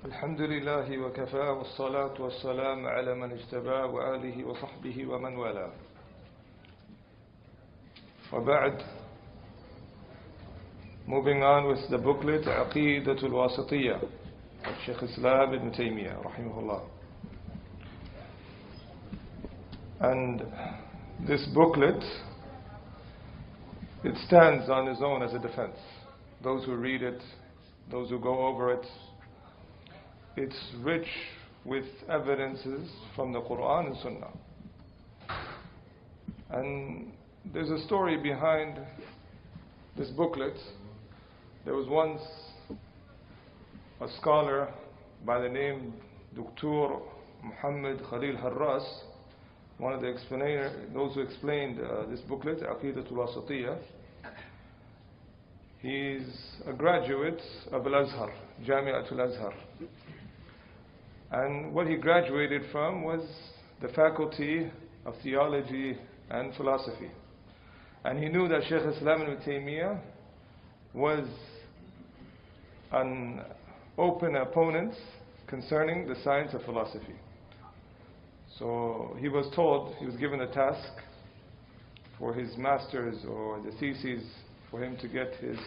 الحمد لله وكفى والصلاة والسلام على من اجتبى وآله وصحبه ومن والاه. وبعد, moving on with the booklet Al-Aqeedatul-Waasitiyyah of Shaykh Al-Islām Ibn Taymiyyah رحمه الله. And this booklet, it stands on its own as a defense. Those who read it, those who go over it, it's rich with evidences from the Quran and Sunnah. And there's a story behind this booklet. There was once a scholar by the name Dr. Muhammad Khalil Harras, one of the explainers, those who explained this booklet, Al-Aqeedatul-Waasitiyyah. He's a graduate of Al-Azhar, Jami'atul-Azhar. And what he graduated from was the faculty of theology and philosophy. And he knew that Shaykh Al-Islām Ibn Taymiyyah was an open opponent concerning the science of philosophy. So he was told, he was given a task for his master's or the thesis for him to get his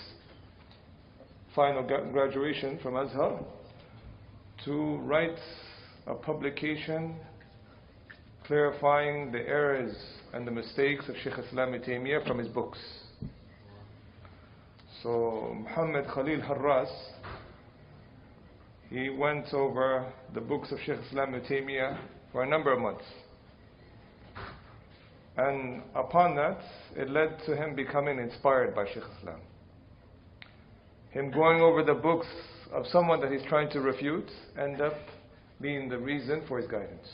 final graduation from Azhar, to write a publication clarifying the errors and the mistakes of Shaykh Al-Islām Ibn Taymiyyah from his books. So Muhammad Khalil Harras, he went over the books of Shaykh Al-Islām Ibn Taymiyyah for a number of months. And upon that, it led to him becoming inspired by Shaykh Al-Islam. Him going over the books of someone that he's trying to refute end up being the reason for his guidance.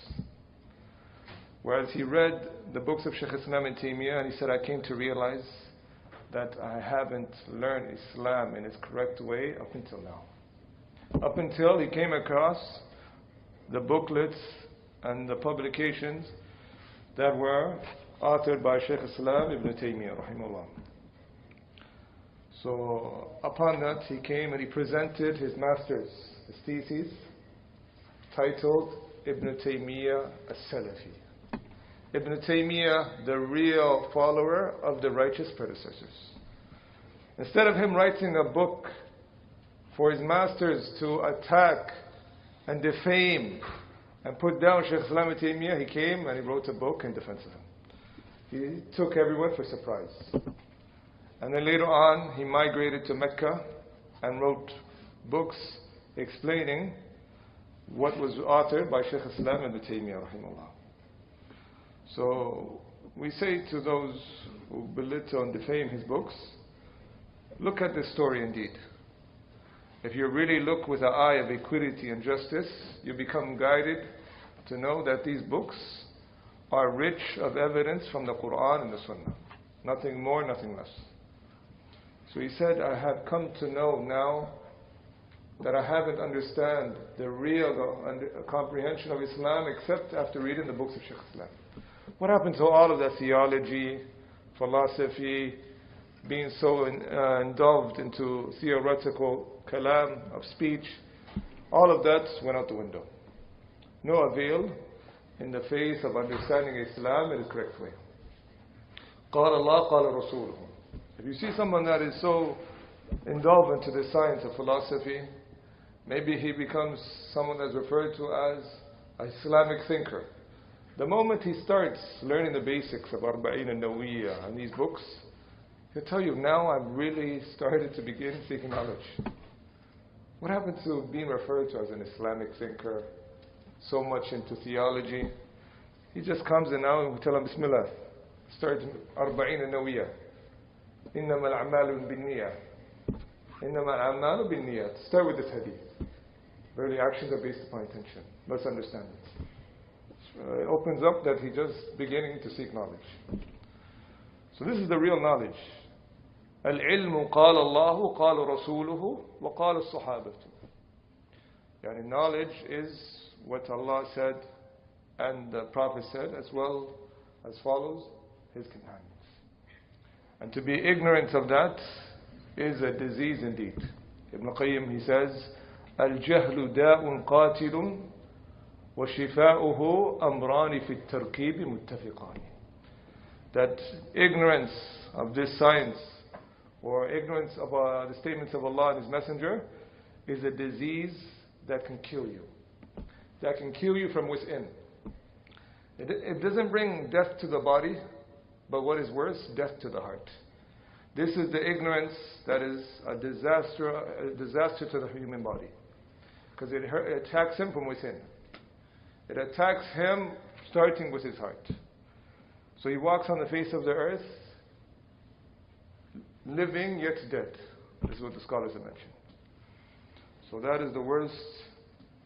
Whereas he read the books of Shaykh Al-Islām Ibn Taymiyyah and he said, I came to realize that I haven't learned Islam in its correct way up until now. Up until he came across the booklets and the publications that were authored by Shaykh Al-Islām Ibn Taymiyyah rahimahullah. So upon that he came and he presented his master's, his thesis, titled Ibn Taymiyyah As-Salafi. Ibn Taymiyyah, the real follower of the righteous predecessors. Instead of him writing a book for his masters to attack and defame and put down Shaykh Al-Islām Ibn Taymiyyah, he came and he wrote a book in defense of him. He took everyone for surprise. And then later on, he migrated to Mecca and wrote books explaining what was authored by Shaykh Al-Islām Ibn Taymiyyah rahimahullah. So we say to those who belittle and defame his books, look at this story indeed. If you really look with an eye of equity and justice, you become guided to know that these books are rich of evidence from the Quran and the Sunnah. Nothing more, nothing less. So he said, I have come to know now that I haven't understand the real comprehension of Islam except after reading the books of Shaykh Islam. What happened to all of that theology, philosophy, being so indulged into theoretical kalam of speech? All of that went out the window. No avail in the face of understanding Islam in the correct way. قال الله قال رسوله. If you see someone that is so indulged into the science of philosophy, maybe he becomes someone that's referred to as an Islamic thinker. The moment he starts learning the basics of Arba'in al-Nawawiyah and these books, he'll tell you, now I've really started to begin seeking knowledge. What happened to being referred to as an Islamic thinker, so much into theology? He just comes in now and we tell him, Bismillah, start Arba'in al-Nawawiyah. إنما الأعمال بالنية. إنما الأعمال بالنية. Start with this hadith. Verily, actions are based upon intention. Let's understand it. It opens up that he's just beginning to seek knowledge. So this is the real knowledge. العلم قال الله قال رسوله وقال الصحابة. Yani knowledge is what Allah said and the Prophet said, as well as follows his companions. And to be ignorant of that is a disease indeed. Ibn Qayyim, he says, الجهل داء قاتل وشفاؤه أمران في التركيب متفقان. That ignorance of this science, or ignorance of the statements of Allah and His Messenger, is a disease that can kill you. That can kill you from within. It doesn't bring death to the body, but what is worse, death to the heart. This is the ignorance that is a disaster to the human body. Because it attacks him from within. It attacks him starting with his heart. So he walks on the face of the earth, living yet dead. This is what the scholars have mentioned. So that is the worst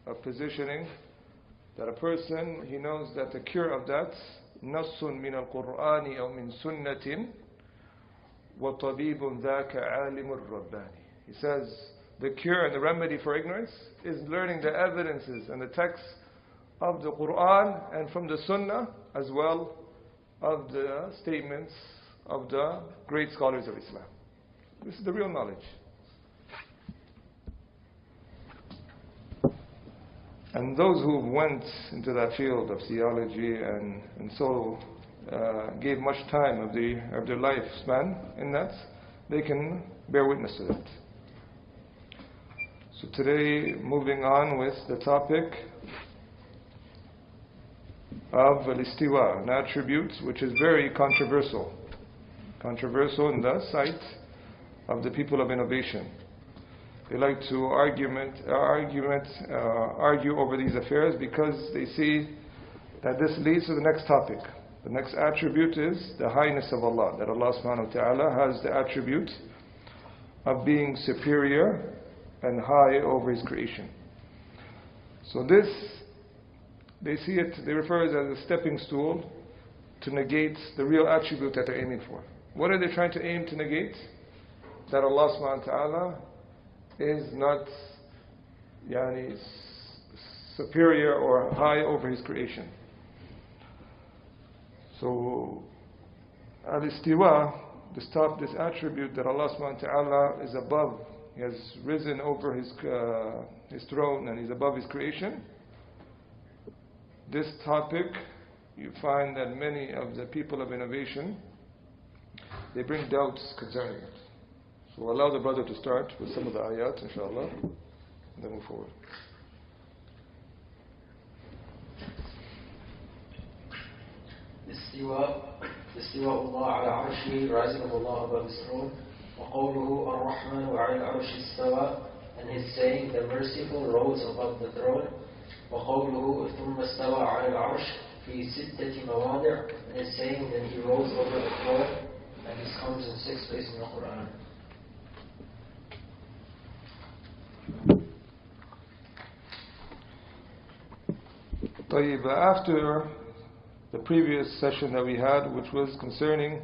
of positioning, that a person, he knows that the cure of that, نَصٌ مِنَ الْقُرْآنِ أَوْ مِنْ سُنَّةٍ وَطَبِيبٌ ذَاكَ عَالِمُ الرَّبَّانِ. He says, the cure and the remedy for ignorance is learning the evidences and the texts of the Quran and from the Sunnah, as well of the statements of the great scholars of Islam. This is the real knowledge. And those who went into that field of theology and so gave much time of their lifespan in that, they can bear witness to that. So today, moving on with the topic of al-istiwa, an attribute which is very controversial in the sight of the people of innovation. They like to argue over these affairs because they see that this leads to the next topic. The next attribute is the highness of Allah, that Allah subhanahu wa ta'ala has the attribute of being superior and high over His creation. So this, they see it, they refer it as a stepping stool to negate the real attribute that they're aiming for. What are they trying to aim to negate? That Allah subhanahu wa ta'ala is not superior or high over His creation. So al-istiwa, this attribute that Allah subhanahu wa ta'ala is above, He has risen over His throne and He's above His creation. This topic, you find that many of the people of innovation, they bring doubts concerning it. So we'll allow the brother to start with some of the ayat, inshallah, and then move forward. استواء الله على عرشه, rising of Allah above His throne. وقوله الرحمن وعلى العرش استوى, and His saying, the merciful rose above the throne. وقوله ثم استوى على العرش في 6 مواضع, and His saying, then He rose over the throne, and this comes in 6 places in the Quran. After the previous session that we had, which was concerning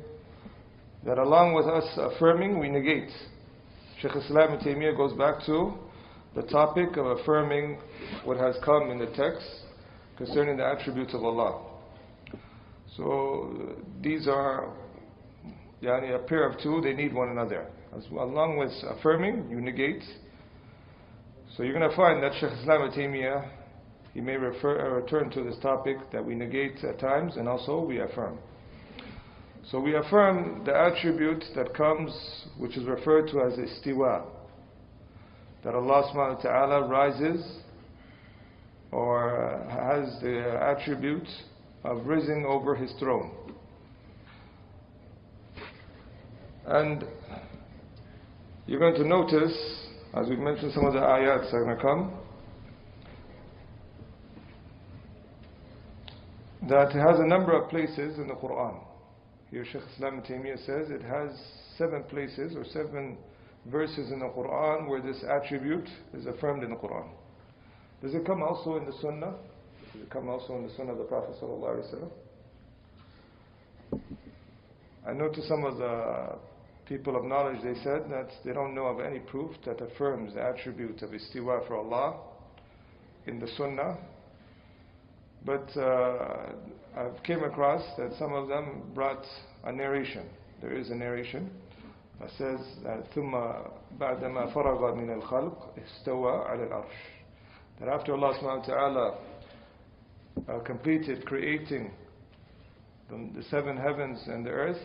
that along with us affirming, we negate. Shaykh Al-Islām Ibn Taymiyyah goes back to the topic of affirming what has come in the text concerning the attributes of Allah. So these are a pair of two, they need one another. Along with affirming, you negate. So you're going to find that Shaykh Al-Islām Ibn Taymiyyah, he may return to this topic that we negate at times, and also we affirm. So we affirm the attribute that comes, which is referred to as istiwa, that Allah subhanahu wa ta'ala rises or has the attribute of rising over His throne. And you're going to notice, as we've mentioned, some of the ayats are going to come, that it has a number of places in the Quran. Here Shaykh Al-Islām Ibn Taymiyyah says it has 7 places or 7 verses in the Quran where this attribute is affirmed in the Quran. Does it come also in the Sunnah? Does it come also in the Sunnah of the Prophet sallallahu alaihi wasallam? I know to some of the people of knowledge, they said that they don't know of any proof that affirms the attribute of istiwa for Allah in the Sunnah. But I've came across that some of them brought a narration. There is a narration It says ثم بعدما فرغ من الخلق استوى على العرش. That after Allah subhanahu wa ta'ala completed creating the seven heavens and the earth,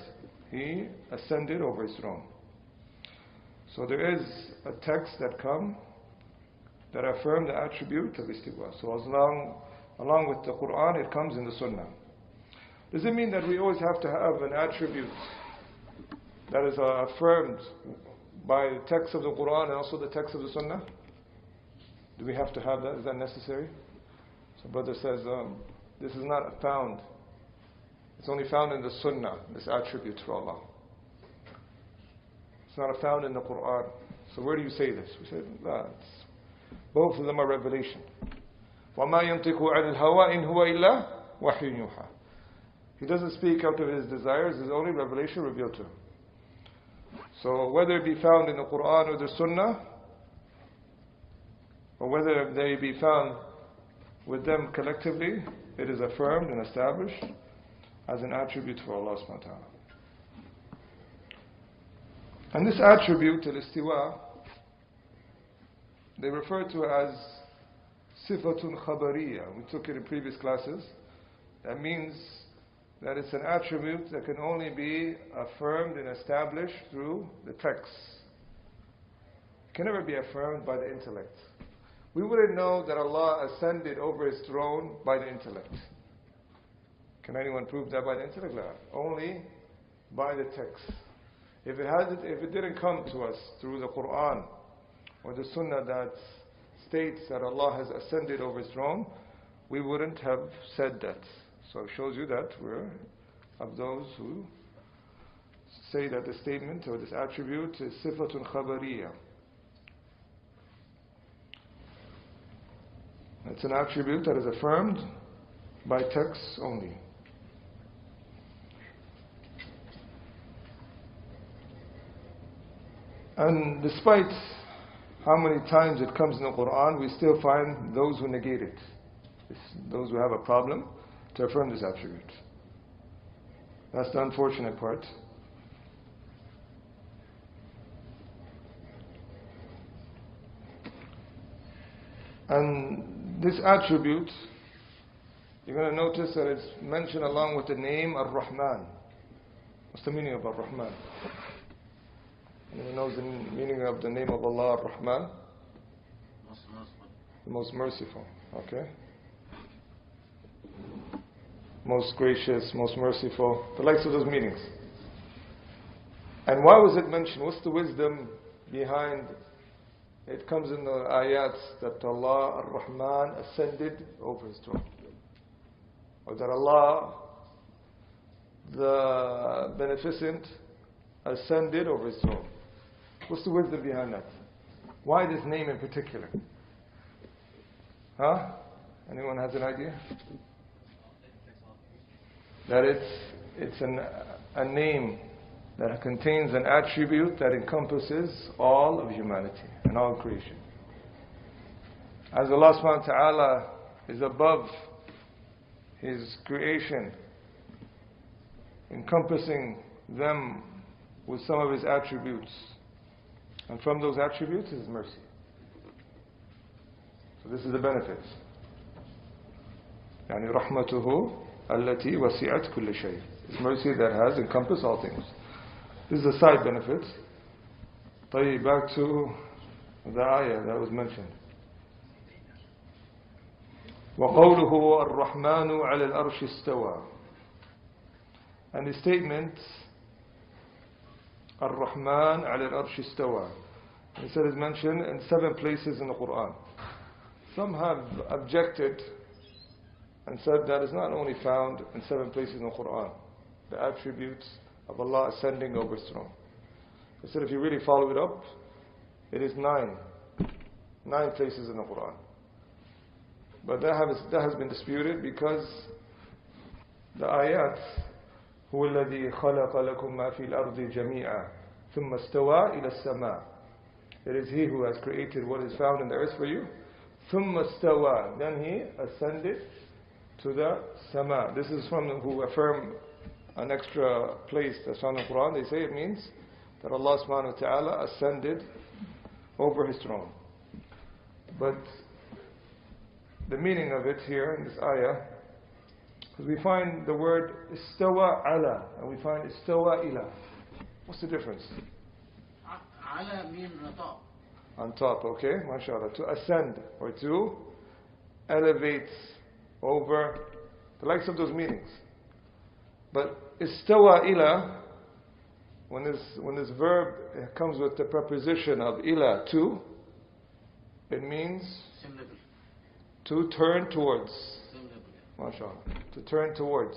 He ascended over His throne. So there is a text that come that affirm the attribute of istiwa. So along with the Quran, it comes in the Sunnah. Does it mean that we always have to have an attribute that is affirmed by the text of the Quran and also the text of the Sunnah? Do we have to have that? Is that necessary? So brother says, this is not found. It's only found in the Sunnah, this attribute for Allah. It's not found in the Quran. So where do you say this? We said, both of them are revelation. وَمَا يَنْطِقُ عَنِ الْهَوَىٰ إِنْ هُوَ إِلَّا وَحْيٌ يُوحَىٰ. He doesn't speak out of his desires, it's only revelation revealed to him. So whether it be found in the Quran or the Sunnah, or whether they be found with them collectively, it is affirmed and established as an attribute for Allah subhanahu wa ta'ala. And this attribute, al-istiwa, they refer to it as sifatun khabariyah. We took it in previous classes. That means that it's an attribute that can only be affirmed and established through the text. It can never be affirmed by the intellect. We wouldn't know that Allah ascended over His throne by the intellect. Can anyone prove that by the intellect? No. Only by the text. If it didn't come to us through the Quran or the Sunnah that states that Allah has ascended over His throne, we wouldn't have said that. So it shows you that we're of those who say that the statement or this attribute is sifatun khabariyah. It's an attribute that is affirmed by text only. And despite how many times it comes in the Quran, we still find those who negate it. Those who have a problem to affirm this attribute. That's the unfortunate part. And this attribute, you're going to notice that it's mentioned along with the name Ar-Rahman. What's the meaning of Ar-Rahman? Anyone knows the meaning of the name of Allah, Ar-Rahman? The most merciful. Okay. Most gracious, most merciful. The likes of those meanings. And why was it mentioned? What's the wisdom behind it? Comes in the ayats that Allah, Ar-Rahman, ascended over His throne. Or that Allah, the Beneficent, ascended over His throne. What's the wisdom behind that? Why this name in particular? Huh? Anyone has an idea? That it's a name that contains an attribute that encompasses all of humanity and all creation. As Allah subhanahu wa ta'ala is above His creation, encompassing them with some of His attributes. And from those attributes is mercy. So this is the benefits. يعني رحمته التي وسعت كل شيء. It's mercy that has encompassed all things. This is a side benefit. طيب, back to the ayah that was mentioned. وقوله الرحمن على الأرش استوى. And the statement الرحمن على الأرش استوى. It said is mentioned in 7 places in the Quran. Some have objected and said that is not only found in 7 places in the Quran, the attributes of Allah ascending over His throne. They said if you really follow it up, it is 9 places in the Quran. But that has been disputed because the ayat هو الذي خلق لكم ما في الأرض جميعا ثم استوى إلى السماء. It is He who has created what is found in the earth for you. ثم استوى. Then He ascended to the sama. This is from who affirm an extra place that's found in the Quran. They say it means that Allah subhanahu wa ta'ala ascended over His throne. But the meaning of it here in this ayah, because we find the word istawa ala and we find istawa ila. What's the difference? Ala means on top. On top, okay, mashallah. To ascend or to elevate over, the likes of those meanings. But istawa ila, when this verb comes with the preposition of ila, to, it means to turn towards. MashaAllah. To turn towards.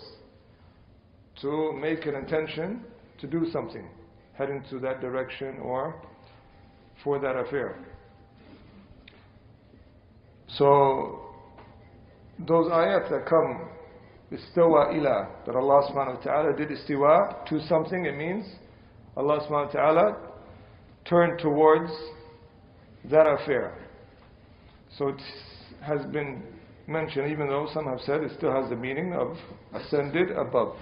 To make an intention to do something, heading to that direction or for that affair. So, those ayat that come, istawa ila, that Allah subhanahu wa ta'ala did istiwa to something, it means Allah subhanahu wa ta'ala turned towards that affair. So it has been mentioned, even though some have said it still has the meaning of ascended above.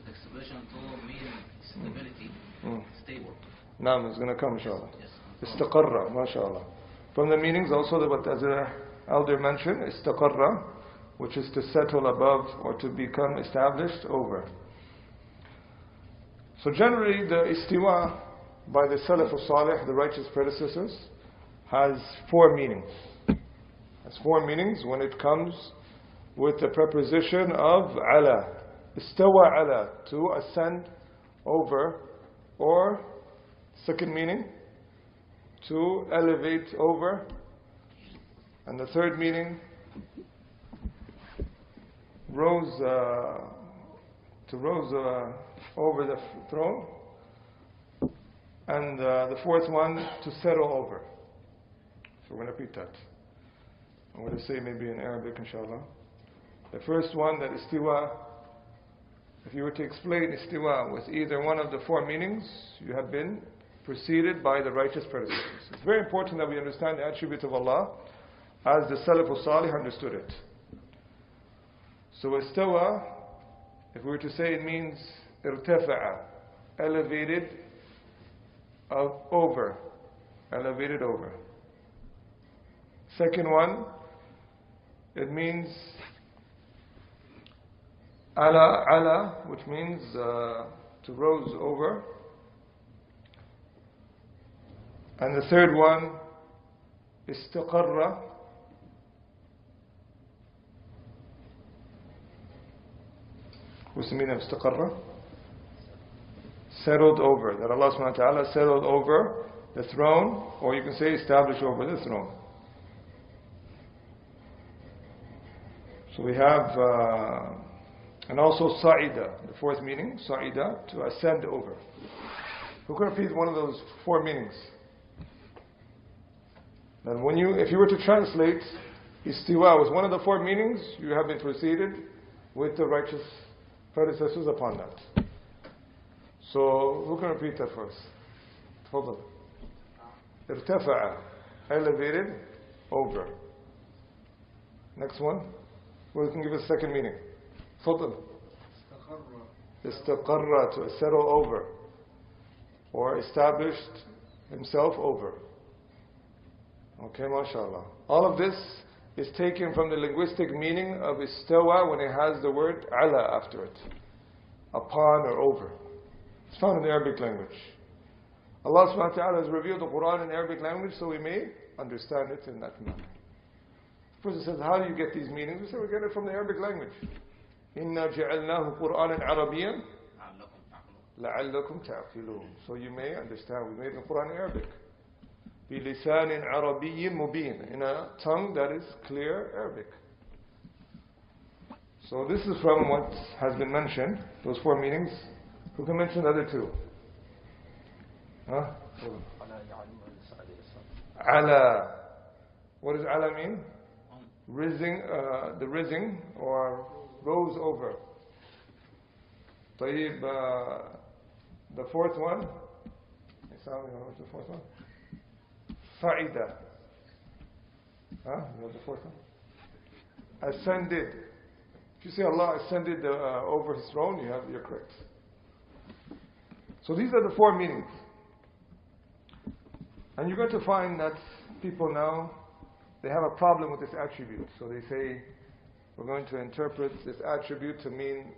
Expression to mean stability, stable. Naam, it's going to come inshallah. Istaqarra, mashallah. From the meanings also, what as the elder mentioned, istaqarra, which is to settle above or to become established over. So generally the istiwa by the Salaf al-Salih, the righteous predecessors, has four meanings. Has four meanings when it comes with the preposition of ala. Istawa ala, to ascend over, or second meaning, to elevate over, and the third meaning, rose over the throne, and the fourth one, to settle over. So we're going to repeat that. I'm going to say maybe in Arabic, inshallah. The first one, that istiwa, if you were to explain istiwa with either one of the four meanings, you have been preceded by the righteous predecessors. It's very important that we understand the attribute of Allah as the Salaf al-Salih understood it. So istawa, if we were to say, it means irtafa'a, elevated over, elevated over. Second one, it means ala, which means to rose over. And the third one, istaqarra, what's the meaning of istaqarra? Settled over, that Allah subhanahu wa ta'ala settled over the throne, or you can say established over the throne. So we have, and also sa'ida, the fourth meaning, sa'ida, to ascend over. Who can repeat one of those four meanings? And if you were to translate istiwa with one of the four meanings, you have been preceded with the righteous predecessors upon that. So who can repeat that first? Tafadhal. Irtafa'a, elevated over. Next one. Well, you can give a second meaning. Tafadhal. Istaqarra, to settle over, or established himself over. Okay, mashallah. All of this is taken from the linguistic meaning of istawa when it has the word ala after it. Upon or over. It's found in the Arabic language. Allah subhanahu wa ta'ala has revealed the Quran in Arabic language so we may understand it in that manner. The person says, how do you get these meanings? We say, we get it from the Arabic language. إِنَّا جَعَلْنَاهُ قُرْآنًا عَرَبِيًّا لَعَلَّكُمْ تَعْقِلُونَ. So you may understand. We made the Quran in Arabic. بِلِسَانٍ عَرَبِيٍّ مُبِينٍ, in a tongue that is clear Arabic. So this is from what has been mentioned, those four meanings. Who can mention the other two? Huh? Ala. What does ala mean? Rising, the rising, or rose over. طيب, the fourth one? What's the fourth one? Sa'ida. Huh? What's the fourth one? Ascended. If you say Allah ascended over His throne, you're correct. So these are the four meanings. And you're going to find that people now, they have a problem with this attribute. So they say, we're going to interpret this attribute to mean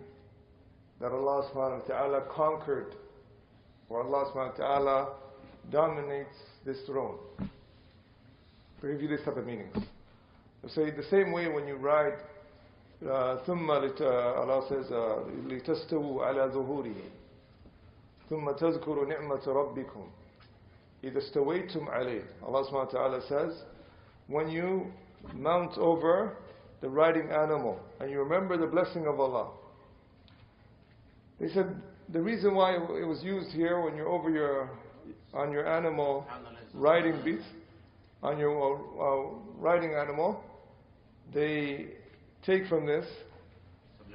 that Allah subhanahu wa ta'ala conquered, or Allah subhanahu wa ta'ala dominates this throne. They give you this type of meanings. They say the same way when you write, Allah says, لِتَسْتَوُوا عَلَى ظُهُورِهِ ثُمَّ تَذْكُرُوا نِعْمَةَ رَبِّكُمْ إِذَا اسْتَوَيْتُمْ عَلَيْهِ. Allah subhanahu wa ta'ala says, when you mount over the riding animal and you remember the blessing of Allah. They said the reason why it was used here when you're over on your animal riding beast, on your riding animal, they take from this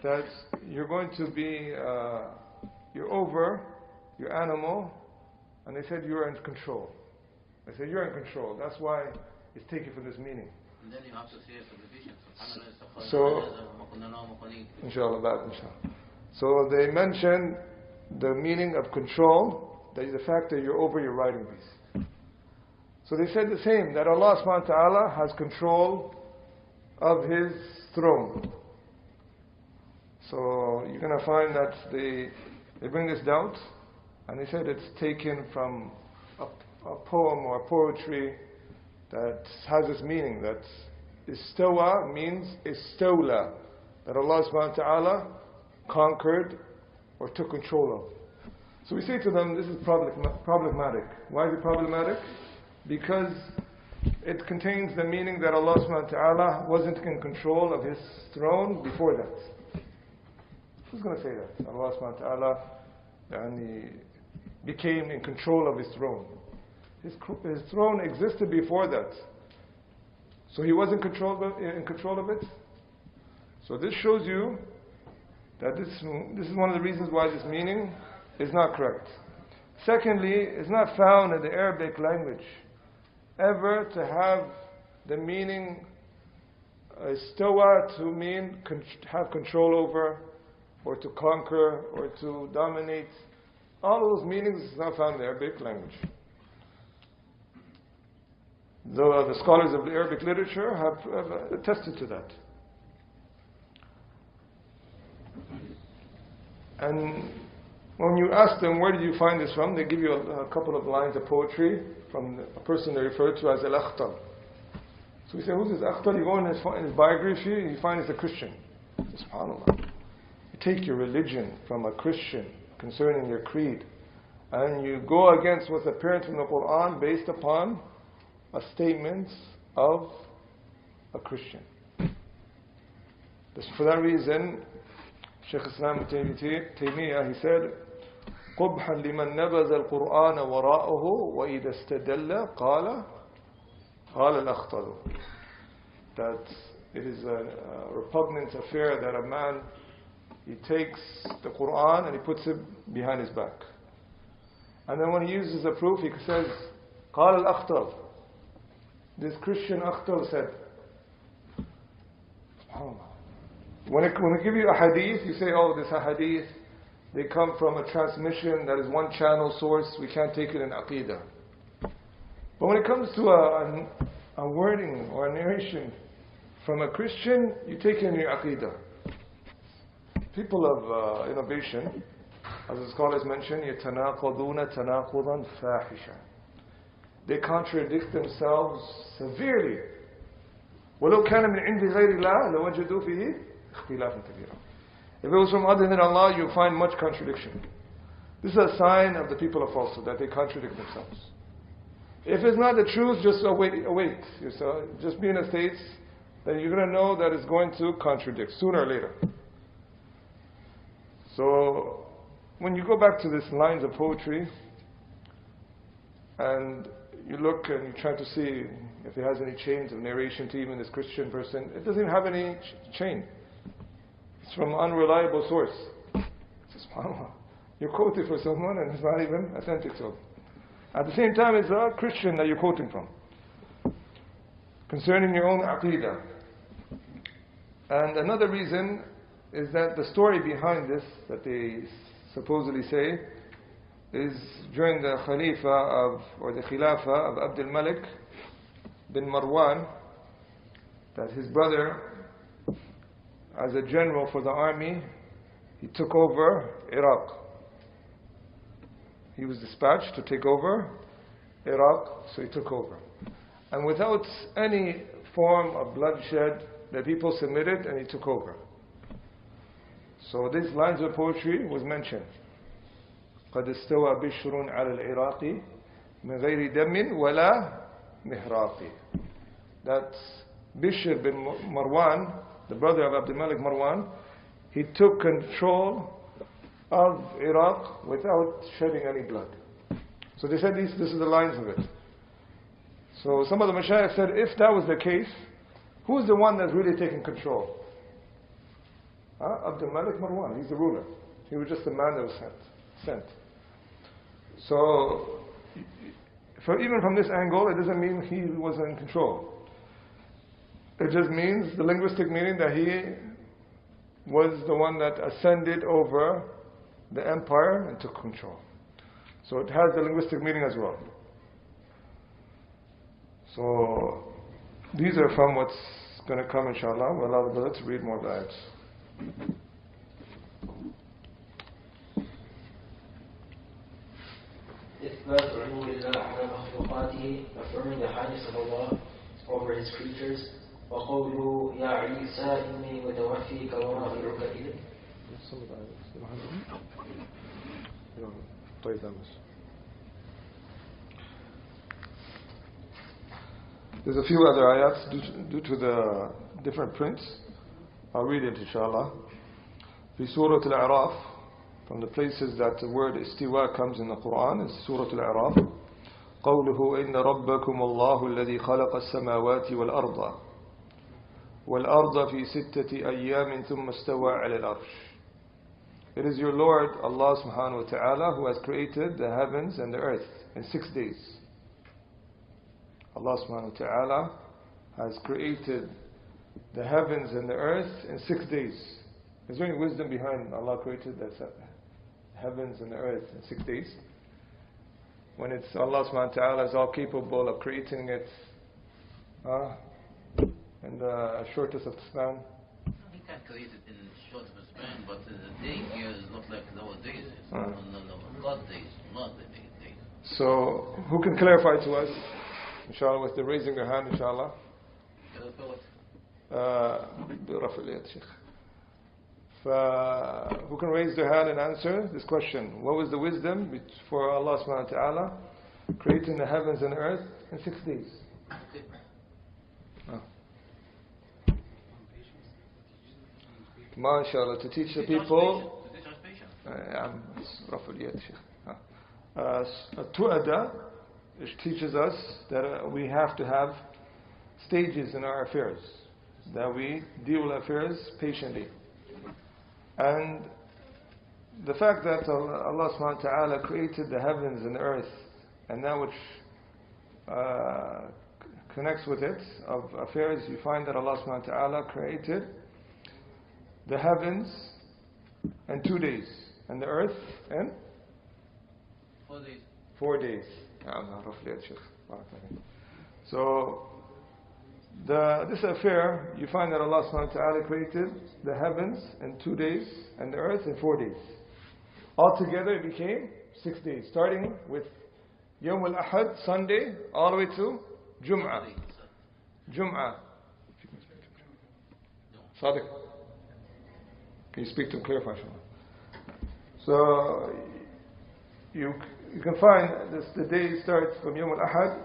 that you're going to be, you're over your animal, and they said you're in control. They said you're in control. That's why it's taken from this meaning. And then you have to say supplication. So, inshallah. So they mention the meaning of control, that is the fact that you're over your riding beast. So they said the same, that Allah subhanahu wa ta'ala has control of His throne. So you're going to find that they bring this doubt, and they said it's taken from a poem or a poetry that has this meaning, that istawa means istawla, that Allah subhanahu wa ta'ala conquered or took control of. So we say to them, this is problematic. Why is it problematic? Because it contains the meaning that Allah subhanahu wa ta'ala wasn't in control of His throne before that. Who's going to say that? Allah subhanahu wa ta'ala became in control of His throne. His throne existed before that. So He was in control of it. So this shows you that this is one of the reasons why this meaning is not correct. Secondly, it's not found in the Arabic language ever to have the meaning istawa to mean have control over, or to conquer, or to dominate. All those meanings is not found in the Arabic language. Though the scholars of the Arabic literature have attested to that. And when you ask them, where did you find this from? They give you a couple of lines of poetry from a person they refer to as Al-Aqeedatul. So we say, who's this Aqeedatul? You go in his biography, you find he's a Christian. SubhanAllah. You take your religion from a Christian concerning your creed, and you go against what's apparent from the Quran based upon a statement of a Christian. For that reason, Shaykh Al-Islām Ibn Taymiyyah, he said, قُبْحًا لِمَنْ نَبَذَ الْقُرْآنَ وَرَاءَهُ وَإِذَا اسْتَدَلَّ قَالَ الْأَخْطَلُ. That it is a repugnant affair that a man, he takes the Quran and he puts it behind his back. And then when he uses a proof, he says, قَالَ الْأَخْطَلُ. This Christian Aqeedatul said. When we give you a hadith, you say, oh, this hadith, they come from a transmission that is one channel source, we can't take it in Aqidah. But when it comes to a wording or a narration from a Christian, you take it in your Aqidah. People of innovation, as the scholars mention, يَتَنَاقَضُونَ تَنَاقُضًا فَاحِشًا. They contradict themselves severely. وَلَوْ كَانَ مِنْ عِنْدِ غَيْرِ اللَّهِ لَوَجَدُوا فِيهِ اخْتِلَافًا كَثِيرًا. If it was from other than Allah, you find much contradiction. This is a sign of the people of falsehood, that they contradict themselves. If it's not the truth, just await. Just be in a state that you're going to know that it's going to contradict sooner or later. So, when you go back to these lines of poetry, and you look and you try to see if it has any chains of narration to even this Christian person, it doesn't even have any chain. It's from an unreliable source. SubhanAllah. You're quoting for someone and it's not even authentic. So, at the same time, it's a Christian that you're quoting from, concerning your own Aqidah. And another reason is that the story behind this, that they supposedly say, is during the Khalifa of, or the Khilafah of Abdul Malik bin Marwan, that his brother, as a general for the army, he took over Iraq. He was dispatched to take over Iraq, so he took over. And without any form of bloodshed, the people submitted and he took over. So these lines of poetry was mentioned. قد استوى بشر على العراق من غير دم ولا مهراق. That Bishr bin Marwan, the brother of Abdul Malik Marwan, he took control of Iraq without shedding any blood. So they said this is the lines of it. So some of the Mashayikh said, if that was the case, who's the one that's really taking control? Abdul Malik Marwan, he's the ruler. He was just the man that was sent. So, even from this angle, it doesn't mean he was in control. It just means the linguistic meaning that he was the one that ascended over the empire and took control. So it has the linguistic meaning as well. So these are from what's going to come, inshallah. We'll allow the brother to read more of the ayats. إثبات علو الله على مخلوقاته, affirming the highness of Allah over His creatures. وقوله يا عيسى إني متوفيك ورافعك إلي. There's a few other ayats due to the different prints. I'll read it, inshallah. في سورة الأعراف, from the places that the word istiwa comes in the Quran, is Surah Al-A'raf. قوله إن ربكم الله الذي خلق السماوات والأرض والأرض في 6 أيام ثم استوى على العرش. It is your Lord, Allah subhanahu wa ta'ala, who has created the heavens and the earth in 6 days. Allah subhanahu wa ta'ala has created the heavens and the earth in 6 days. Is there any wisdom behind Allah created the heavens and the earth in 6 days? When it's Allah subhanahu wa ta'ala is all capable of creating it in the shortest of span. He can create it in short of a span, but the day here is not like our days. It's God days, not the big days. So, who can clarify to us, inshallah, with the raising their hand, inshallah? Who can raise their hand and answer this question? What was the wisdom for Allah subhanahu wa ta'ala creating the heavens and the earth in 6 days? Okay. MashaAllah, to teach the people. Tu'ada, which teaches us that we have to have stages in our affairs, that we deal with affairs patiently. And the fact that Allah subhanahu wa ta'ala created the heavens and the earth and that which connects with it of affairs, you find that Allah subhanahu wa ta'ala created the heavens in 2 days and the earth in 4 days. 4 days. So this affair, you find that Allah subhanahu wa ta'ala created the heavens in 2 days and the earth in 4 days. Altogether it became 6 days, starting with Yawm al-Ahad, Sunday, all the way to Jum'ah. Jum'ah. Sadiq. Can you speak to him, clarify? So you can find the day starts from Yawm al-Ahad,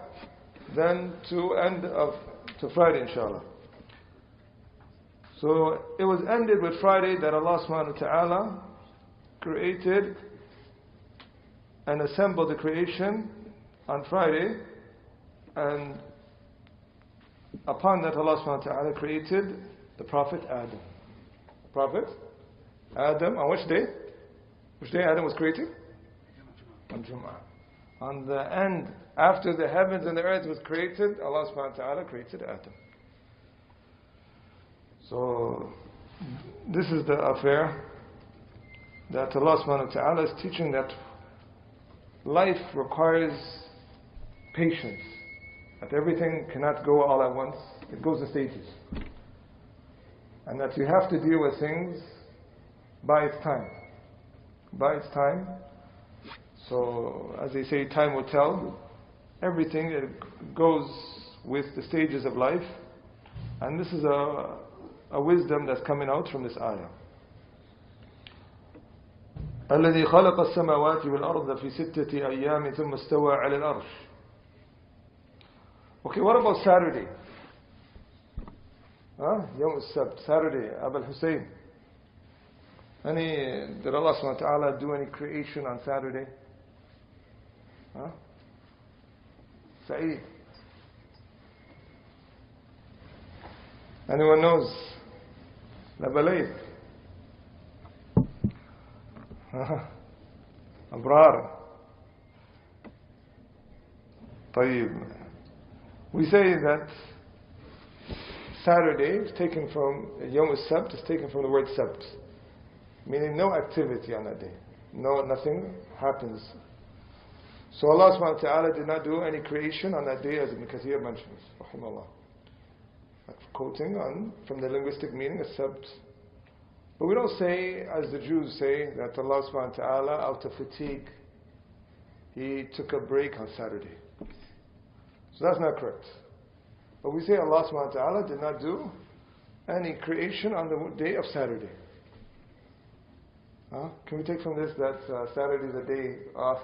then to Friday, inshallah. So it was ended with Friday that Allah subhanahu wa ta'ala created and assembled the creation on Friday, and upon that Allah subhanahu wa ta'ala created the Prophet Adam. Prophet Adam, on which day? Which day Adam was created? On Jum'ah. On the end, after the heavens and the earth was created, Allah subhanahu wa ta'ala created Adam. So this is the affair that Allah subhanahu wa ta'ala is teaching, that life requires patience. That everything cannot go all at once. It goes in stages. And that you have to deal with things by its time. By its time. So, as they say, time will tell. Everything it goes with the stages of life. And this is a wisdom that's coming out from this ayah. الذي خلق السماوات والأرض في 6 أيام ثم استوى على الأرش. Okay, what about Saturday? يوم السبت, Saturday, Abu Hussein. Did Allah subhanahu wa ta'ala do any creation on Saturday? Sa'id. Anyone knows? Labalayt. Abrar. طيب. We say that Saturday is taken from Yom al-Sabt, is taken from the word Sabt, meaning no activity on that day. Nothing happens. So Allah subhanahu wa ta'ala did not do any creation on that day, as Ibn Kathir mentions, rahimahullah. Quoting from the linguistic meaning of Sabt. But we don't say, as the Jews say, that Allah subhanahu wa ta'ala, out of fatigue, He took a break on Saturday. So that's not correct. But we say Allah subhanahu wa ta'ala did not do any creation on the day of Saturday. Can we take from this that Saturday is a day off?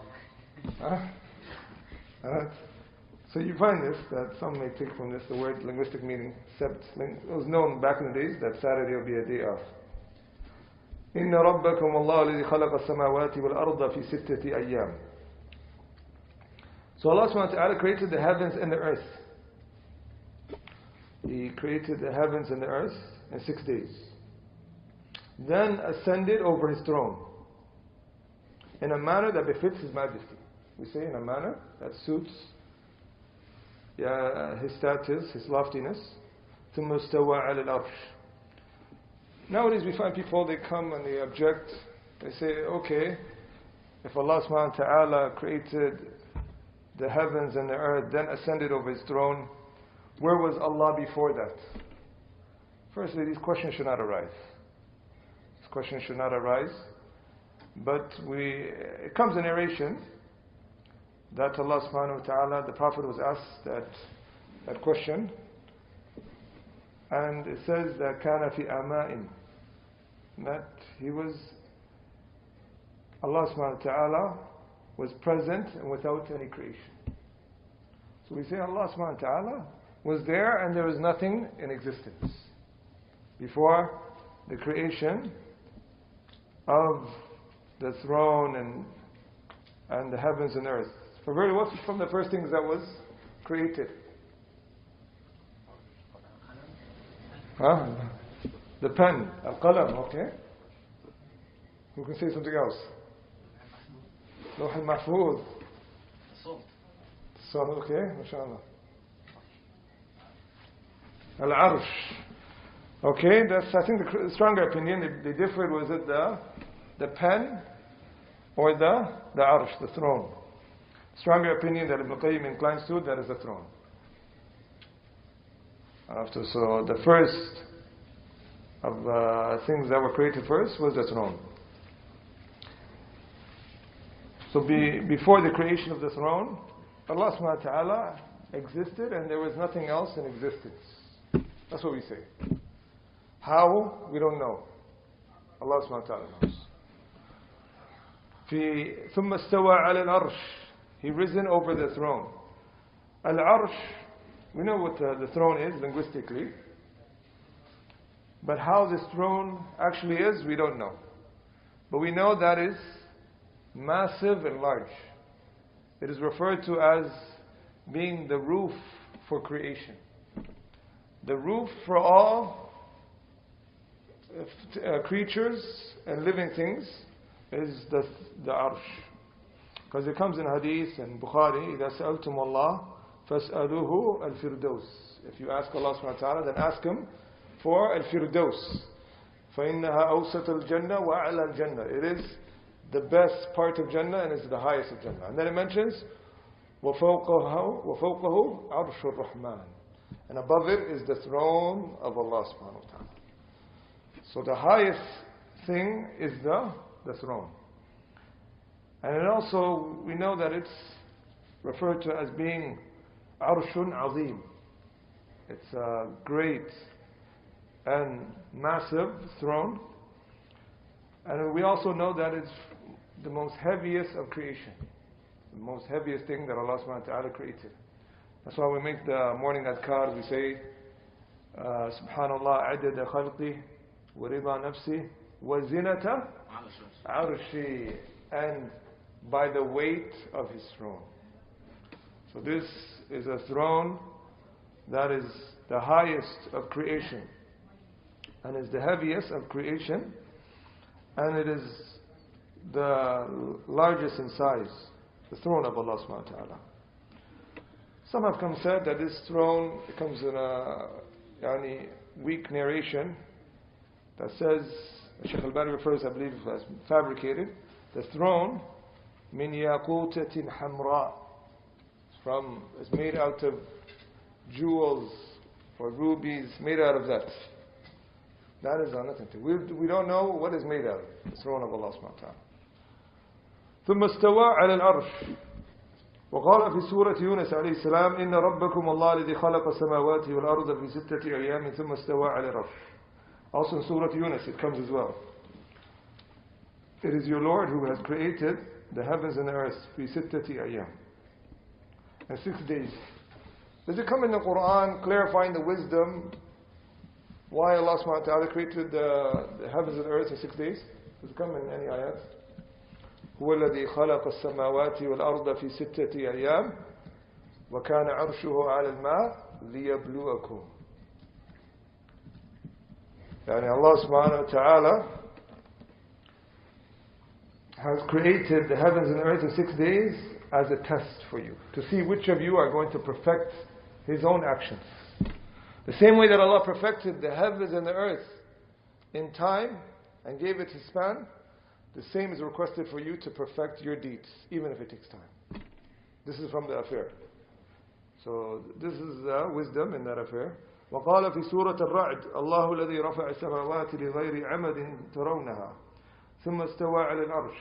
So you find this, that some may take from this the word linguistic meaning, Sabt. It was known back in the days that Saturday will be a day off. إِنَّ رَبَّكُمُ اللَّهُ الَّذِي خَلَقَ السَّمَاوَاتِ وَالْأَرْضَ فِي 6 أَيَّامٍ. So Allah subhanahu wa ta'ala created the heavens and the earth. He created the heavens and the earth in 6 days. Then ascended over His throne in a manner that befits His majesty. We say in a manner that suits His status, His loftiness. ثُمَّ اسْتَوَى عَلَى الْعَرْشِ. Nowadays we find people, they come and they object. They say, okay, if Allah subhanahu wa ta'ala created the heavens and the earth, then ascended over His throne, where was Allah before that? Firstly, these questions should not arise. These questions should not arise. But it comes in narration that Allah subhanahu wa ta'ala, the Prophet was asked that question, and it says that كَانَ فِي أَمَائٍ, that Allah subhanahu wa ta'ala was present and without any creation. So we say Allah subhanahu wa ta'ala was there and there was nothing in existence before the creation of the throne and the heavens and earth. What's from the first things that was created? The pen, al-qalam, okay? Who can say something else? Lawh al-mahfuz. Salt, okay, mashallah. Al-arsh. Okay, that's, I think, the stronger opinion. They differed, was it the pen or the arsh, the throne? Stronger opinion that Ibn Qayyim inclines to, that is the throne. So the first of things that were created first was the throne. So before the creation of the throne, Allah subhanahu wa ta'ala existed and there was nothing else in existence. That's what we say. How? We don't know. Allah subhanahu wa ta'ala knows. ثُمَّ اسْتَوَى عَلَى الْعَرْشِ. He risen over the throne. Al-Arsh, we know what the throne is linguistically. But how this throne actually is, we don't know. But we know that is massive and large. It is referred to as being the roof for creation. The roof for all creatures and living things is the Arsh. Because it comes in Hadith and Bukhari, إِذَا سَأَلْتُمُ اللَّهِ فَاسْأَلُوهُ الْفِرْدَوْسِ. If you ask Allah subhanahu wa ta'ala, then ask Him for al-Firdaus. فَإِنَّهَا أَوْسَطَ الْجَنَّةِ وَأَعْلَى الْجَنَّةِ. It is the best part of Jannah and is the highest of Jannah. And then it mentions وَفَوْقَهُ عَرْشُ الرَّحْمَنِ, and above it is the throne of Allah subhanahu wa ta'ala. So the highest thing is the throne. And then also we know that it's referred to as being Arshun Azim. It's a great and massive throne. And we also know that it's the most heaviest of creation. The most heaviest thing that Allah subhanahu wa ta'ala created. That's why we make the morning adhkar, we say Subhanallah adada khalqi wa rida nafsi wa zinata arshi, and by the weight of His throne. So this is a throne that is the highest of creation and is the heaviest of creation, and it is the largest in size, the throne of Allah subhanahu wa ta'ala. Some have come said that this throne comes in a weak narration that says, Shaykh Al-Bani refers, I believe, as fabricated. The throne min yaqutatin hamra, it's made out of jewels or rubies, made out of that. That is nothing to. We don't know what is made out of the throne of Allah subhanahu wa ta'ala. ثم استوى على العرش وقال في سورة يونس عليه السلام إن ربكم الله الذي خلق السماوات والأرض في 6 أيام ثم استوى على العرش. Also in Surah Yunus it comes as well. It is your Lord who has created the heavens and the earth في 6 أيام, in 6 days. Does it come in the Quran clarifying the wisdom why Allah subhanahu wa ta'ala created the heavens and the earth in 6 days? Does it come in any ayat? هو الذي خلق السماوات والأرض في 6 أيام وكان عرشه على الماء ليبلوكم. يعني Allah subhanahu wa ta'ala has created the heavens and the earth in 6 days as a test for you, to see which of you are going to perfect His own actions. The same way that Allah perfected the heavens and the earth in time and gave it His span, the same is requested for you to perfect your deeds, even if it takes time. This is from the affair. So this is wisdom in that affair. وقال في سورة الرعد الله الذي رفع السماوات لغير عمد ترونها ثم استوى على العرش.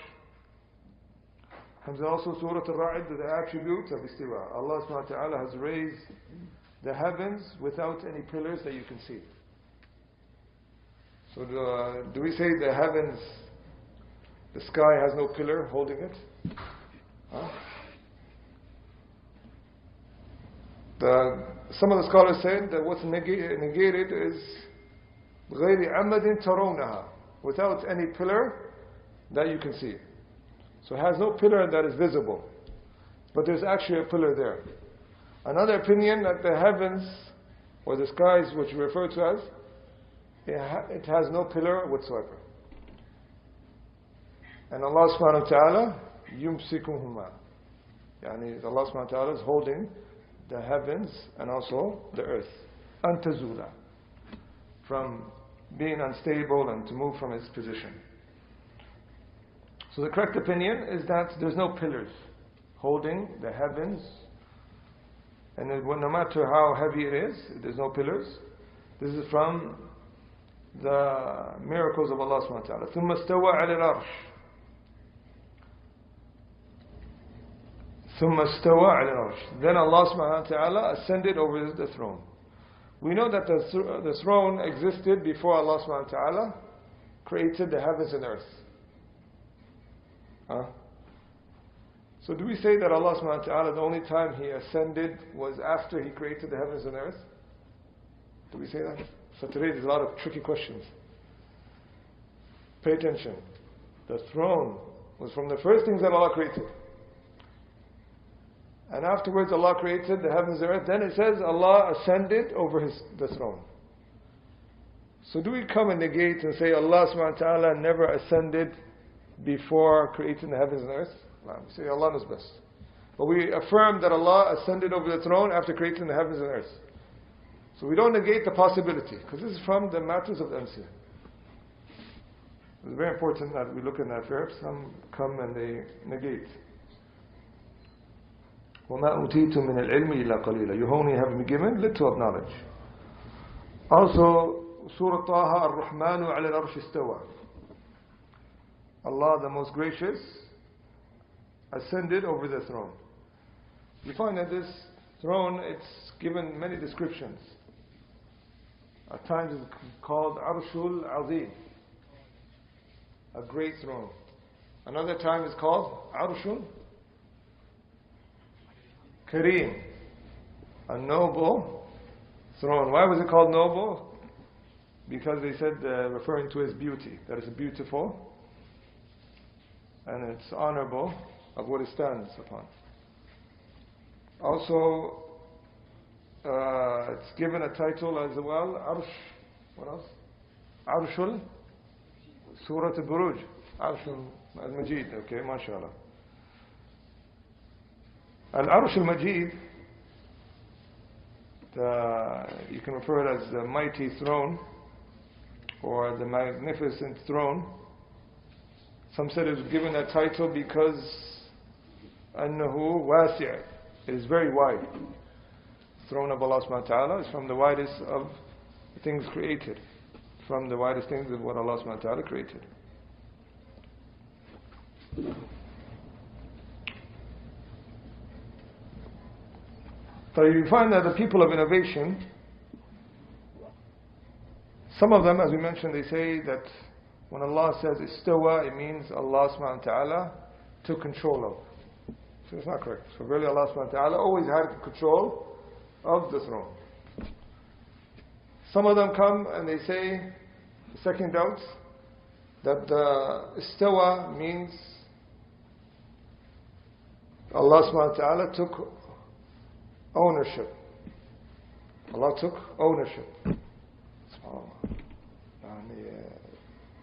Comes also Surah Al-Ra'd, the attributes of istiwa. Allah subhanahu wa ta'ala has raised the heavens without any pillars that you can see. So do we say the heavens, the sky has no pillar holding it? Huh? Some of the scholars said that what's negated is غَيْرِ عَمَدٍ تَرَوْنَهَا, without any pillar that you can see. So it has no pillar that is visible, but there's actually a pillar there. Another opinion that the heavens or the skies, which we refer to as, it has no pillar whatsoever. And Allah subhanahu wa ta'ala yumsikuhuma, yani Allah subhanahu wa ta'ala is holding the heavens and also the earth antazula, from being unstable and to move from its position. So the correct opinion is that there's no pillars holding the heavens, and no matter how heavy it is, there's no pillars. This is from the miracles of Allah subhanahu wa ta'ala. ثم استوى على العرش. ثم استوى على العرش. Then Allah subhanahu wa ta'ala ascended over the throne. We know that the throne existed before Allah subhanahu wa ta'ala created the heavens and earth. Huh? So do we say that Allah subhanahu wa ta'ala, the only time He ascended was after He created the heavens and earth? Do we say that? So today there's a lot of tricky questions. Pay attention. The throne was from the first things that Allah created. And afterwards Allah created the heavens and earth. Then it says Allah ascended over the throne. So do we come and negate and say Allah subhanahu wa ta'ala never ascended before creating the heavens and earth? We say Allah knows best. But we affirm that Allah ascended over the throne after creating the heavens and earth. So we don't negate the possibility, because this is from the matters of the unseen. It's very important that we look at that verb. Some come and they negate. وَمَا أُوتِيتُم مِّنَ الْعِلْمِ إِلَّا قَلِيلًا. You only have been given little of knowledge. Also, Surah Taha, Ar-Rahmanu ala al-Arsh istawa. Allah, the most gracious, ascended over the throne. You find that this throne, it's given many descriptions. At times it's called Arshul Azim, a great throne. Another time it's called Arshul Kareem, a noble throne. Why was it called noble? Because they said, referring to his beauty, that it's beautiful and it's honorable of what it stands upon. Also, it's given a title as well, Arsh, what else? Arshul, Surah Al-Buruj, Arshul Al-Majid, okay, mashallah. Al-Arsh Al-Majid, you can refer it as the mighty throne, or the magnificent throne. Some said it was given that title because أنه واسع, it is very wide. The throne of Allah subhanahu wa ta'ala is from the widest of things created, from the widest things of what Allah subhanahu wa ta'ala created. So you find that the people of innovation, some of them, as we mentioned, they say that when Allah says istawa, it means Allah subhanahu wa ta'ala took control of. So it's not correct. So really Allah subhanahu wa ta'ala always had control of the throne. Some of them come and they say, the second doubt, that the istawa means Allah subhanahu wa ta'ala took ownership. Allah took ownership.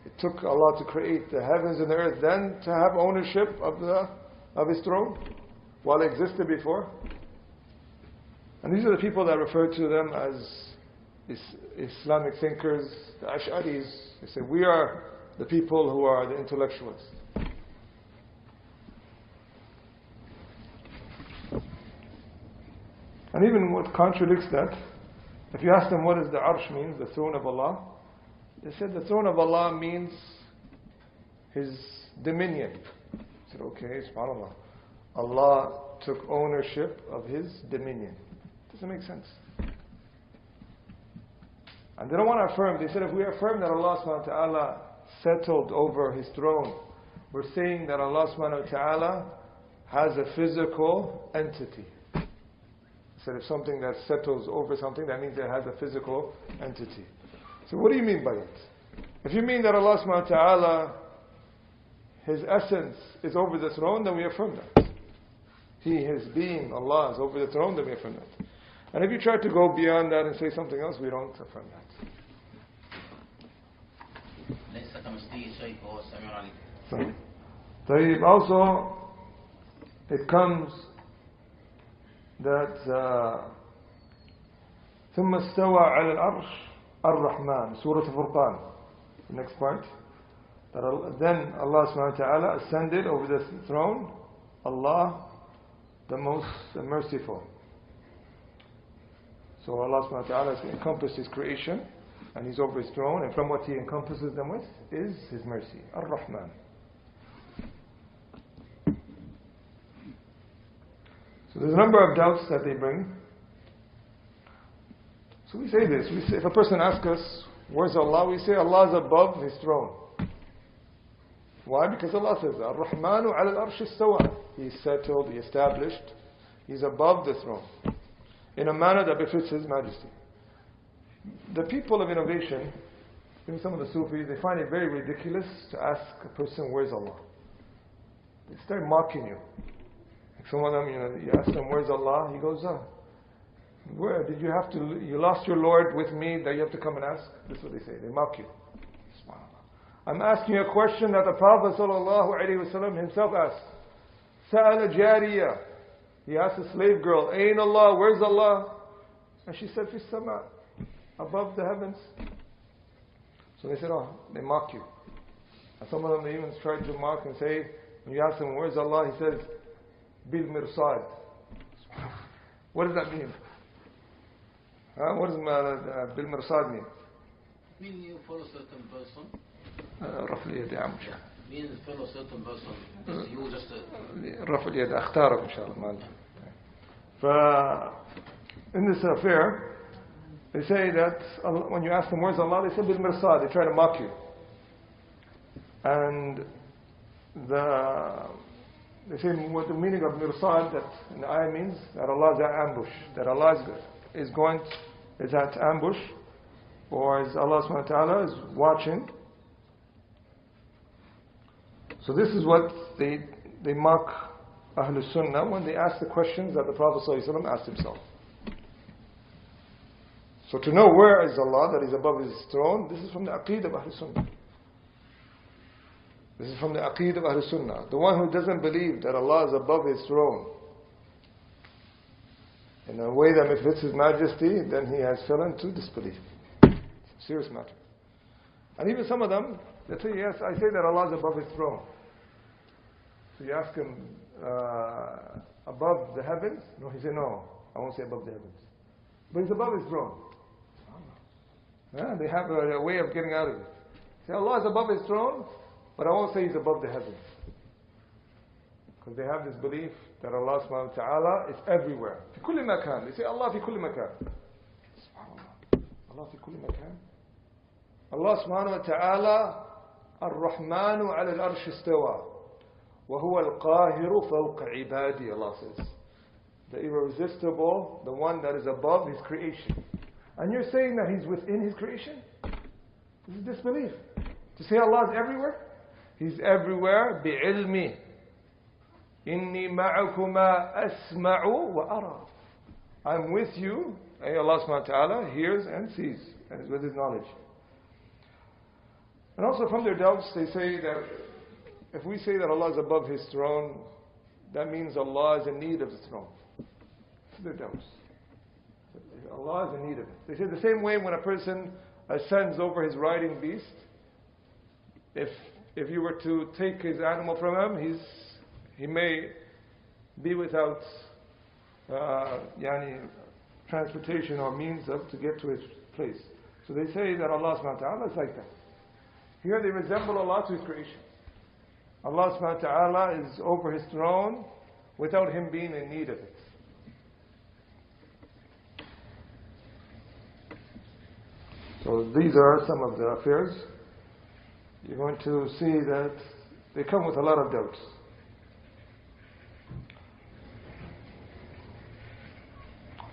It took Allah to create the heavens and the earth, then to have ownership of His throne while it existed before. And these are the people that refer to them as Islamic thinkers, the Ash'aris. They say, we are the people who are the intellectuals. And even what contradicts that, if you ask them what does the Arsh means, the throne of Allah, they said the throne of Allah means His dominion. I said, okay, subhanAllah. Allah took ownership of His dominion. Doesn't make sense. And they don't want to affirm. They said if we affirm that Allah subhanahu wa ta'ala settled over His throne, we're saying that Allah subhanahu wa ta'ala has a physical entity. Said if something that settles over something, that means it has a physical entity. So what do you mean by it? If you mean that Allah subhanahu wa ta'ala, His essence is over the throne, then we affirm that. He, His being, Allah is over the throne, then we affirm that. And if you try to go beyond that and say something else, we don't affirm that. So, also, it comes that ثم استوى على العرش الرحمن, Surah Al-Furqan, the next part, that then Allah subhanahu wa ta'ala ascended over the throne, Allah the most merciful. So Allah subhanahu wa ta'ala has encompassed His creation and He's over His throne, and from what He encompasses them with is His mercy, Ar-Rahman. So there's a number of doubts that they bring. So we say this, if a person asks us, where's Allah? We say Allah is above His throne. Why? Because Allah says, Ar-Rahmanu ala al-Arsh istawa. He's settled, He established, He's above the throne, in a manner that befits His majesty. The people of innovation, even some of the Sufis, they find it very ridiculous to ask a person, where's Allah? They start mocking you. Some of them, you ask them, where's Allah? He goes, where did you have to, you lost your Lord with me that you have to come and ask? That's what they say. They mock you. I'm asking you a question that the Prophet ﷺ himself asked. Sa'ala Jariya. He asked a slave girl, Ain Allah, where's Allah? And she said, Fis sama, above the heavens. So they said, they mock you. And some of them, they even try to mock and say, when you ask him, where's Allah? He says, bil mirsad. What does that mean? What does bil mirsad mean? Mean you follow certain person? رفع اليد يا عم. Means follow certain person. Just you just. رفع اليد اختارك إن شاء الله. In this affair, they say that when you ask them where's Allah, they say bil mirsad. They try to mock you. And they say what the meaning of mirsad, that in the ayah means that Allah is at ambush, that Allah is at ambush, or is Allah subhanahu wa ta'ala is watching. So this is what they mock Ahlul Sunnah when they ask the questions that the Prophet ﷺ asked himself. So to know where is Allah, that He's above His throne, this is from the Aqeedah of Ahlul Sunnah. This is from the Aqeedah of Ahlul Sunnah. The one who doesn't believe that Allah is above His throne in a way that befits His majesty, then he has fallen into disbelief. It's a serious matter. And even some of them, they say, yes, I say that Allah is above His throne. So you ask him, above the heavens? No, he said, no, I won't say above the heavens. But He's above His throne. Yeah, they have a way of getting out of it. Say, Allah is above His throne, but I won't say He's above the heavens. Because they have this belief that Allah subhanahu wa ta'ala is everywhere. في كل مكان. They say Allah في كل مكان. SubhanAllah. Allah في كل مكان. Allah subhanahu wa ta'ala الرحمن على الأرش استوى وهو القاهر فوق عبادي. Allah says, the irresistible, the one that is above His creation. And you're saying that He's within His creation? This is disbelief. To say Allah is everywhere? He's everywhere بعلمي إني معكما أسمع وأرى. I'm with you. Allah subhanahu wa ta'ala hears and sees, and is with His knowledge. And also from their doubts, they say that if we say that Allah is above His throne, that means Allah is in need of the throne. This is their doubts. Allah is in need of it. They say the same way when a person ascends over his riding beast, if you were to take his animal from him, he may be without transportation or means to get to his place. So they say that Allah subhanahu wa ta'ala is like that. Here they resemble Allah to His creation. Allah subhanahu wa ta'ala is over His throne without Him being in need of it. So these are some of the affairs. You're going to see that they come with a lot of doubts.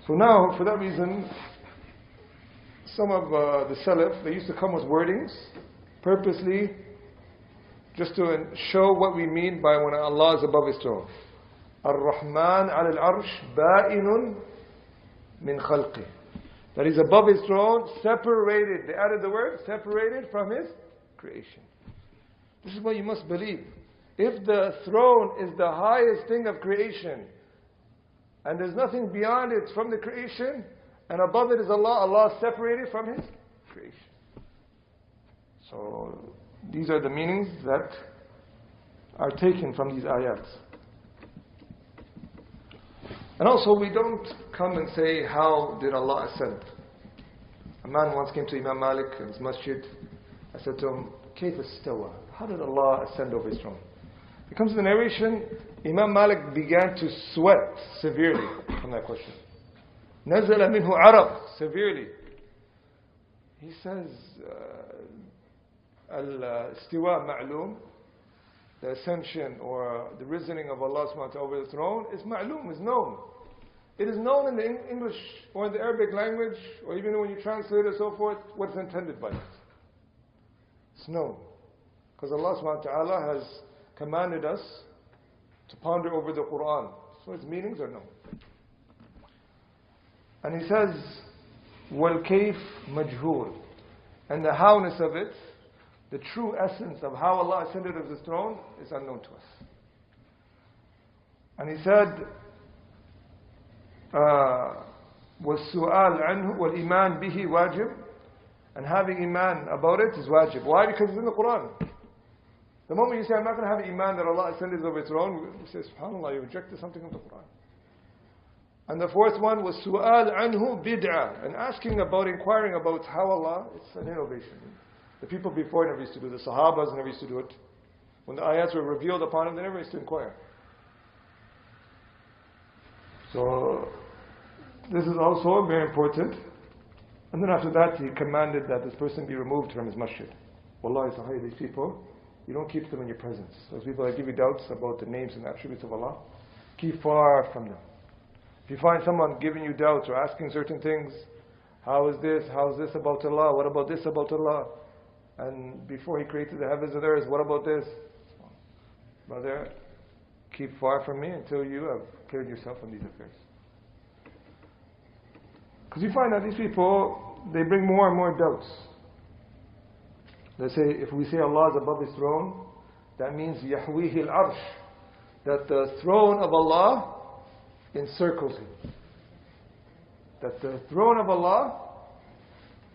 So now, for that reason, some of the Salaf, they used to come with wordings purposely just to show what we mean by when Allah is above His throne. Ar-Rahman al-Arsh ba'inun min khalqi. That He's above His throne, separated. They added the word, separated from His creation. This is what you must believe. If the throne is the highest thing of creation, and there's nothing beyond it from the creation, and above it is Allah, Allah is separated from His creation. So these are the meanings that are taken from these ayats. And also we don't come and say, how did Allah ascend? A man once came to Imam Malik in his masjid. I said to him, كيف استوى? How did Allah ascend over His throne? It comes in the narration, Imam Malik began to sweat severely from that question. نزل منه عرق, severely. He says, al-istiwa ma'loom, the ascension or the risening of Allah subhanahu wa ta'ala over the throne is ma'loom, is known. It is known in the English or in the Arabic language, or even when you translate it and so forth, what's intended by it. It's known. Because Allah subhanahu wa ta'ala has commanded us to ponder over the Quran. So its meanings are known. And he says, وَالْكَيْفْ مَجْهُولٌ. And the howness of it, the true essence of how Allah ascended of His throne is unknown to us. And he said, وَالسُّؤَالْ عَنْهُ وَالْإِيمَانْ بِهِ وَاجِبٌ. And having iman about it is wajib. Why? Because it's in the Quran. The moment you say, I'm not going to have iman that Allah ascended over His throne, you say, subhanAllah, you rejected something from the Quran. And the fourth one was su'al anhu bid'ah, and asking about, inquiring about how Allah, it's an innovation. The people before never used to do it. The Sahabas never used to do it. When the ayats were revealed upon them, they never used to inquire. So, this is also very important. And then after that, he commanded that this person be removed from his masjid. Wallahi sahih, these people, you don't keep them in your presence. Those people that give you doubts about the names and attributes of Allah, keep far from them. If you find someone giving you doubts or asking certain things, how is this about Allah, what about this about Allah? And before He created the heavens and earth, what about this? Brother, keep far from me until you have cleared yourself from these affairs. Because you find that these people, they bring more and more doubts. They say, if we say Allah is above His throne, that means Yahwihi al-Arsh, that the throne of Allah encircles Him. That the throne of Allah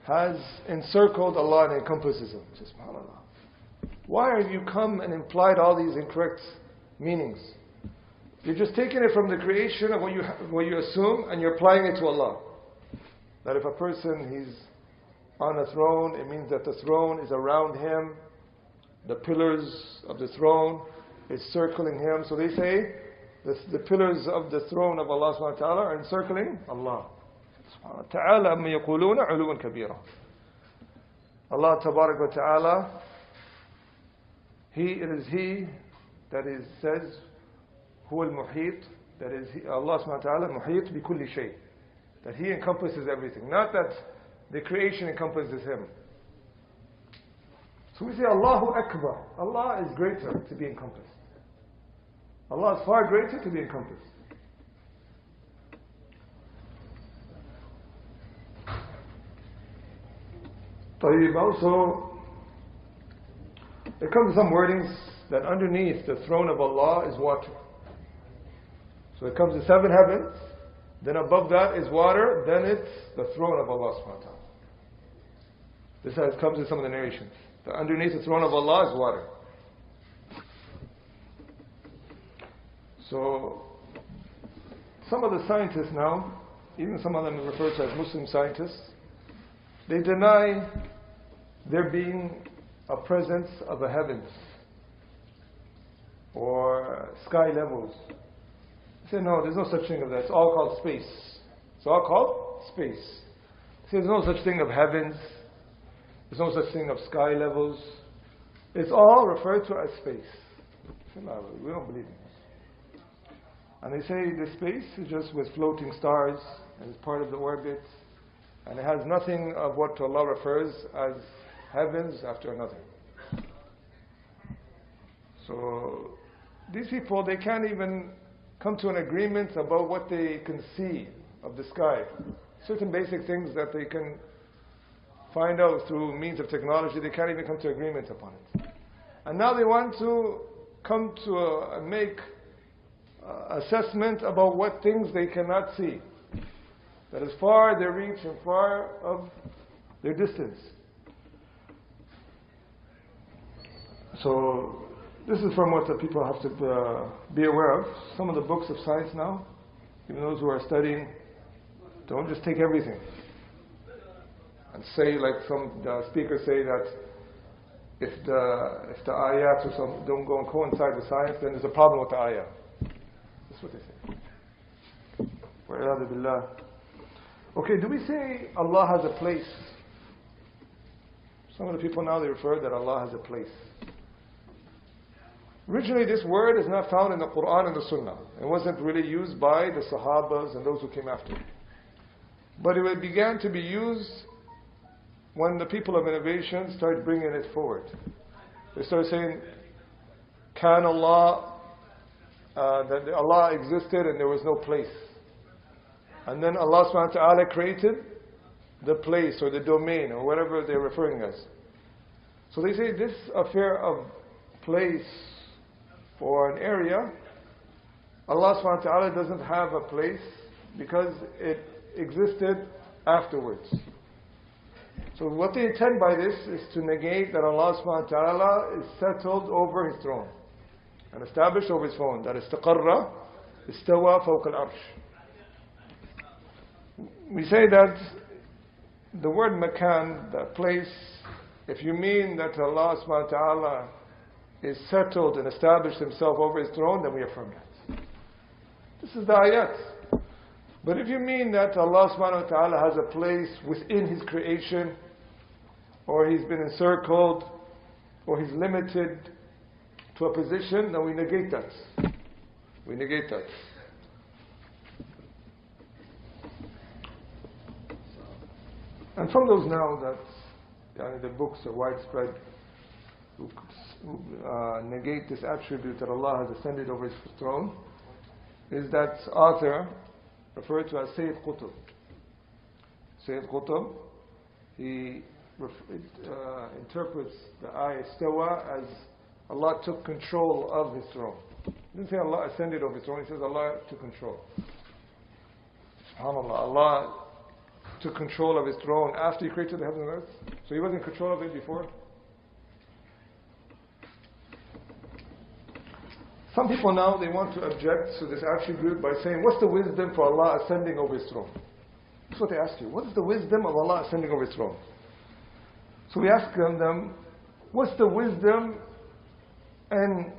has encircled Allah and encompasses Him. SubhanAllah. Why have you come and implied all these incorrect meanings? You're just taking it from the creation of what you assume, and you're applying it to Allah. That if a person, he's on a throne, it means that the throne is around him, the pillars of the throne is circling him. So they say, the pillars of the throne of Allah subhanahu wa ta'ala are encircling Allah. Ta'ala amma yaquluna uluwan kabira. Allah tabarak wa ta'ala, it is He that says, Huwa al-Muhit, that is Allah subhanahu wa ta'ala, Muhit bi kulli shay. That He encompasses everything. Not that the creation encompasses Him. So we say Allahu Akbar. Allah is greater to be encompassed. Allah is far greater to be encompassed. Also, there comes some wordings that underneath the throne of Allah is water. So it comes to 7 heavens, then above that is water, then it's the throne of Allah subhanahu wa ta'ala. This comes in some of the narrations. That underneath the throne of Allah is water. So, some of the scientists now, even some of them referred to as Muslim scientists, they deny there being a presence of a heavens or sky levels. They say, no, there's no such thing of that. It's all called space. It's all called space. They say, there's no such thing of heavens. There's no such thing of sky levels. It's all referred to as space. Say, no, we don't believe in this. And they say the space is just with floating stars and it's part of the orbit. And it has nothing of what Allah refers as heavens after another. So, these people, they can't even come to an agreement about what they can see of the sky. Certain basic things that they can find out through means of technology, they can't even come to agreement upon it. And now they want to come to make assessment about what things they cannot see. That is far their reach and far of their distance. So, this is from what the people have to be aware of. Some of the books of science now, even those who are studying, don't just take everything and say, like some speakers say, that if the ayat or some don't go and coincide with science, then there's a problem with the ayah. That's what they say. Wa'iyadu billah. Okay, do we say Allah has a place? Some of the people now, they refer that Allah has a place. Originally, this word is not found in the Quran and the Sunnah. It wasn't really used by the Sahabas and those who came after. But it began to be used when the people of innovation started bringing it forward. They started saying, "Can Allah," that Allah existed and there was no place. And then Allah subhanahu wa ta'ala created the place or the domain or whatever they're referring as. So they say this affair of place or an area, Allah subhanahu wa ta'ala doesn't have a place because it existed afterwards. So what they intend by this is to negate that Allah subhanahu wa ta'ala is settled over His throne and established over His throne. That istaqarra, istawa fawqa al-arsh. We say that the word makan, that place, if you mean that Allah subhanahu wa ta'ala is settled and established Himself over His throne, then we affirm that. This is the ayat. But if you mean that Allah subhanahu wa ta'ala has a place within His creation, or He's been encircled, or He's limited to a position, then we negate that. We negate that. And from those now that the books are widespread who negate this attribute that Allah has ascended over His throne, is that author referred to as Sayyid Qutb. Sayyid Qutb, he interprets the ayah istawa as Allah took control of His throne. He didn't say Allah ascended over His throne, He says Allah took control. SubhanAllah, Allah took control of His throne after He created the heaven and earth. So He wasn't in control of it before. Some people now, they want to object to this attribute by saying, what's the wisdom for Allah ascending over His throne? That's what they ask you. What is the wisdom of Allah ascending over His throne? So we ask them, what's the wisdom and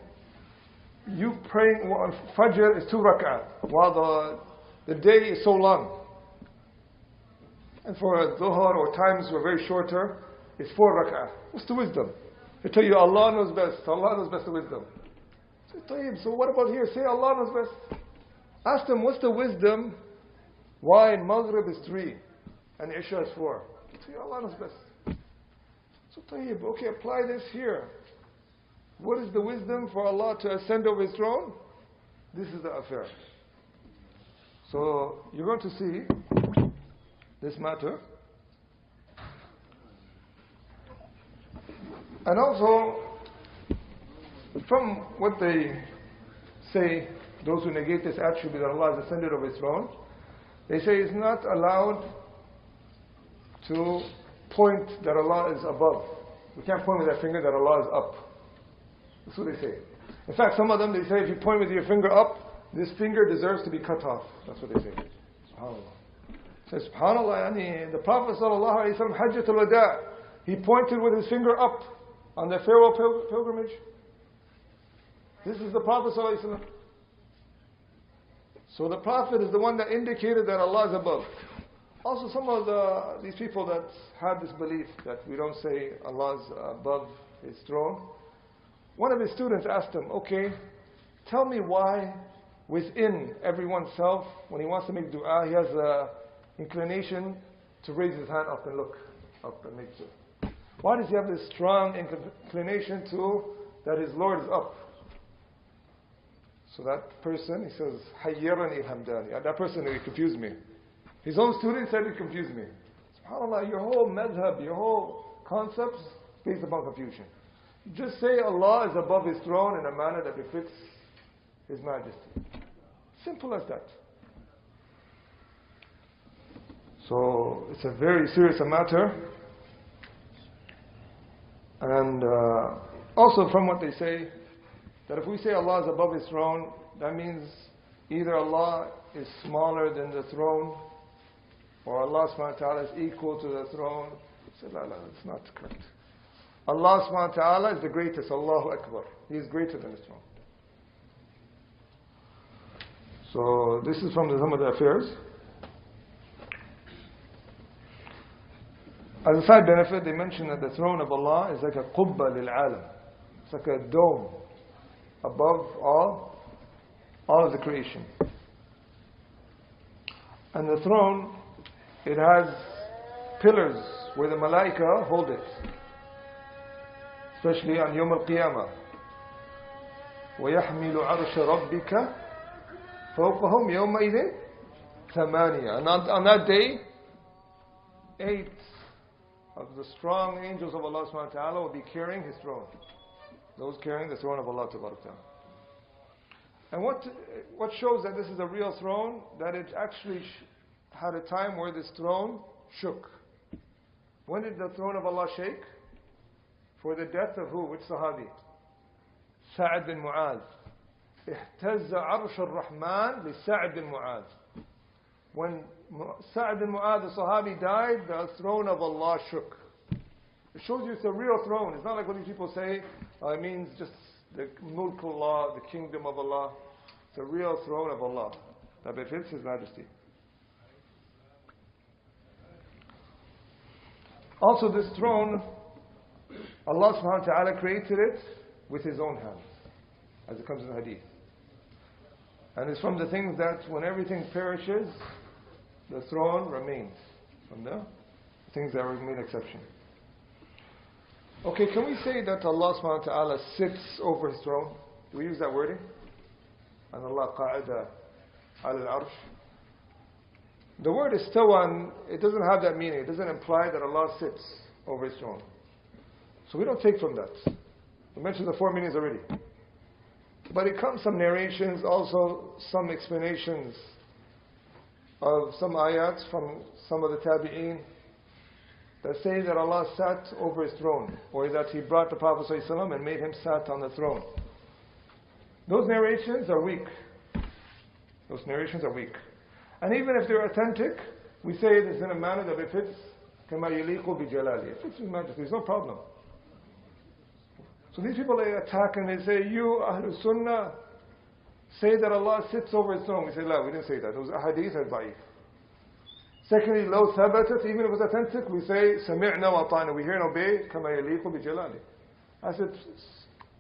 you praying, Fajr is 2 rak'ah, while the day is so long. And for a Dhuhr or times were very shorter, it's 4 rak'ah. What's the wisdom? They tell you Allah knows best. Allah knows best the wisdom. So what about here? Say Allah knows best. Ask them, what's the wisdom why Maghrib is 3 and Isha is 4? They tell you Allah knows best. So Tayyib, okay, apply this here. What is the wisdom for Allah to ascend over His throne? This is the affair. So you're going to see this matter. And also, from what they say, those who negate this attribute that Allah has ascended over His throne, they say it's not allowed to point that Allah is above. We can't point with our finger that Allah is up. That's what they say. In fact, some of them, they say if you point with your finger up, this finger deserves to be cut off. That's what they say. SubhanAllah. Says, SubhanAllah, the Prophet sallallahu alaihi wasallam, Hajjatul Wada, he pointed with his finger up on the farewell pilgrimage. This is the Prophet sallallahu alaihi wasallam. So the Prophet is the one that indicated that Allah is above. Also, some of these people that have this belief that we don't say Allah is above His throne, one of his students asked him, okay, tell me why within everyone's self, when he wants to make dua, he has an inclination to raise his hand up and look up and make dua. Why does he have this strong inclination to that his Lord is up? So that person, he says, Hayyarani Hamdani. That person, he confused me. His own student said it confused me. SubhanAllah, your whole madhab, your whole concepts based upon confusion. Just say Allah is above His throne in a manner that befits His majesty. Simple as that. So it's a very serious matter. And also from what they say, that if we say Allah is above His throne, that means either Allah is smaller than the throne, or Allah subhanahu wa ta'ala is equal to the throne. Say, la, it's not correct. Allah subhanahu wa ta'ala is the greatest, Allahu Akbar. He is greater than His throne. So this is from some of the affairs. As a side benefit, they mention that the throne of Allah is like a qubba lil alam. It's like a dome above all of the creation. And the throne, it has pillars where the malaika hold it. Especially on Yawm al-Qiyamah. وَيَحْمِلُ عَرْشَ رَبِّكَ فَوْقَهُمْ يَوْمَئِذٍ ثَمَانِيَةٌ. And on that day, 8 of the strong angels of Allah subhanahu wa ta'ala will be carrying His throne. Those carrying the throne of Allah ta'ala. And what shows that this is a real throne? That it actually had a time where this throne shook. When did the throne of Allah shake? For the death of who? Which Sahabi? Sa'ad bin Mu'adh. اهتز عرش الرحمن لسعد bin Mu'adh. When Sa'ad bin Mu'adh, the Sahabi, died, the throne of Allah shook. It shows you it's a real throne. It's not like what these people say, it means just the mulk Allah, the kingdom of Allah. It's a real throne of Allah that befits His Majesty. Also this throne, Allah subhanahu wa ta'ala created it with His own hands, as it comes in the hadith. And it's from the things that when everything perishes, the throne remains. From the things that remain exception. Okay, can we say that Allah subhanahu wa ta'ala sits over His throne? Do we use that wording? And Allah qa'ada al-arsh. The word istawa, it doesn't have that meaning. It doesn't imply that Allah sits over His throne. So we don't take from that. We mentioned the 4 meanings already. But it comes some narrations, also some explanations of some ayats from some of the tabi'een that say that Allah sat over His throne, or that He brought the Prophet ﷺ and made him sat on the throne. Those narrations are weak. Those narrations are weak. And even if they're authentic, we say it is in a manner that befits كَمَا يَلِيقُ بِجَلَالِهِ. It fits His Majesty, there's no problem. So these people, they attack and they say, you Ahlul Sunnah say that Allah sits over His throne. We say, no, we didn't say that. Those ahadith are da'if. Secondly, لو ثبتت, even if it was authentic, we say, سَمِعْنَا وَأَطَعْنَا, we hear and obey, كَمَا يَلِيقُ بِجَلَالِهِ. As it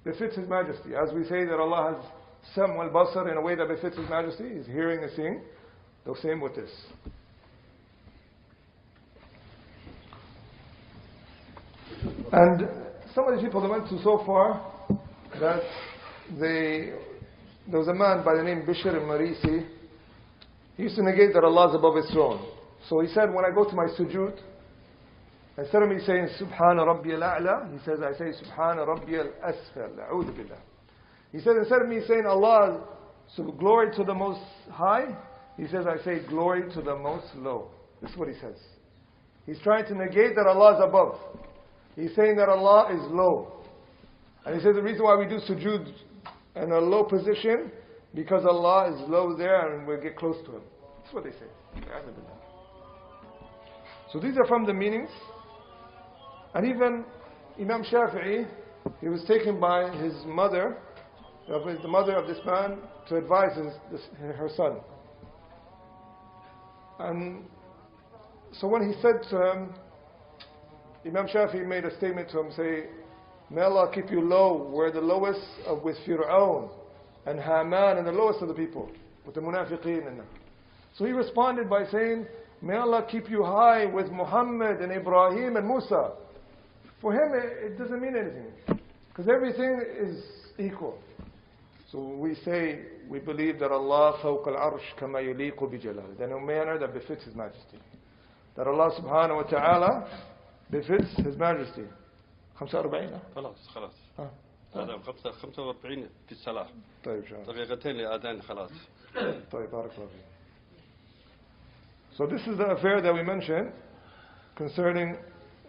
befits His Majesty. As we say that Allah has sam wal basar in a way that befits His Majesty, He's hearing and seeing, the same with this. And some of these people, they went to so far that there was a man by the name Bishr al-Marisi. He used to negate that Allah is above His throne. So he said, when I go to my sujood, instead of me saying Subhana Rabbi al-A'la, he says, I say Subhana Rabbi al-Asfal, A'udhu Billah. He said, instead of me saying Allah, so glory to the most high, he says, I say glory to the most low. This is what he says. He's trying to negate that Allah is above. He's saying that Allah is low. And he says the reason why we do sujood in a low position, because Allah is low there and we'll get close to Him. That's what they say. So these are from the meanings. And even Imam Shafi'i, he was taken by his mother, the mother of this man, to advise her son. And so when he said to him, Imam Shafi'i made a statement to him, say, may Allah keep you low, we're the lowest with Fir'aun and Haman and the lowest of the people, with the munafiqeen. So he responded by saying, may Allah keep you high with Muhammad and Ibrahim and Musa. For him, it doesn't mean anything, because everything is equal. So we say, we believe that Allah فوق العرش كما يليق بجلاله, in a manner that befits His Majesty. That Allah subhanahu wa ta'ala befits His Majesty. 45 خلاص هذا 45 في الصلاة. طيب شاء الله. دقيقتين لأذان خلاص. طيب بارك الله فيك. So this is the affair that we mentioned concerning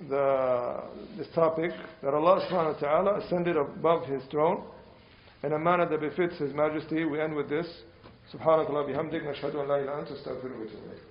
this topic, that Allah subhanahu wa ta'ala ascended above His throne in a manner that befits His Majesty. We end with this. سبحانك اللهم وبحمدك نشهد أن لا إله إلا أنت نستغفرك ونتوب إليك.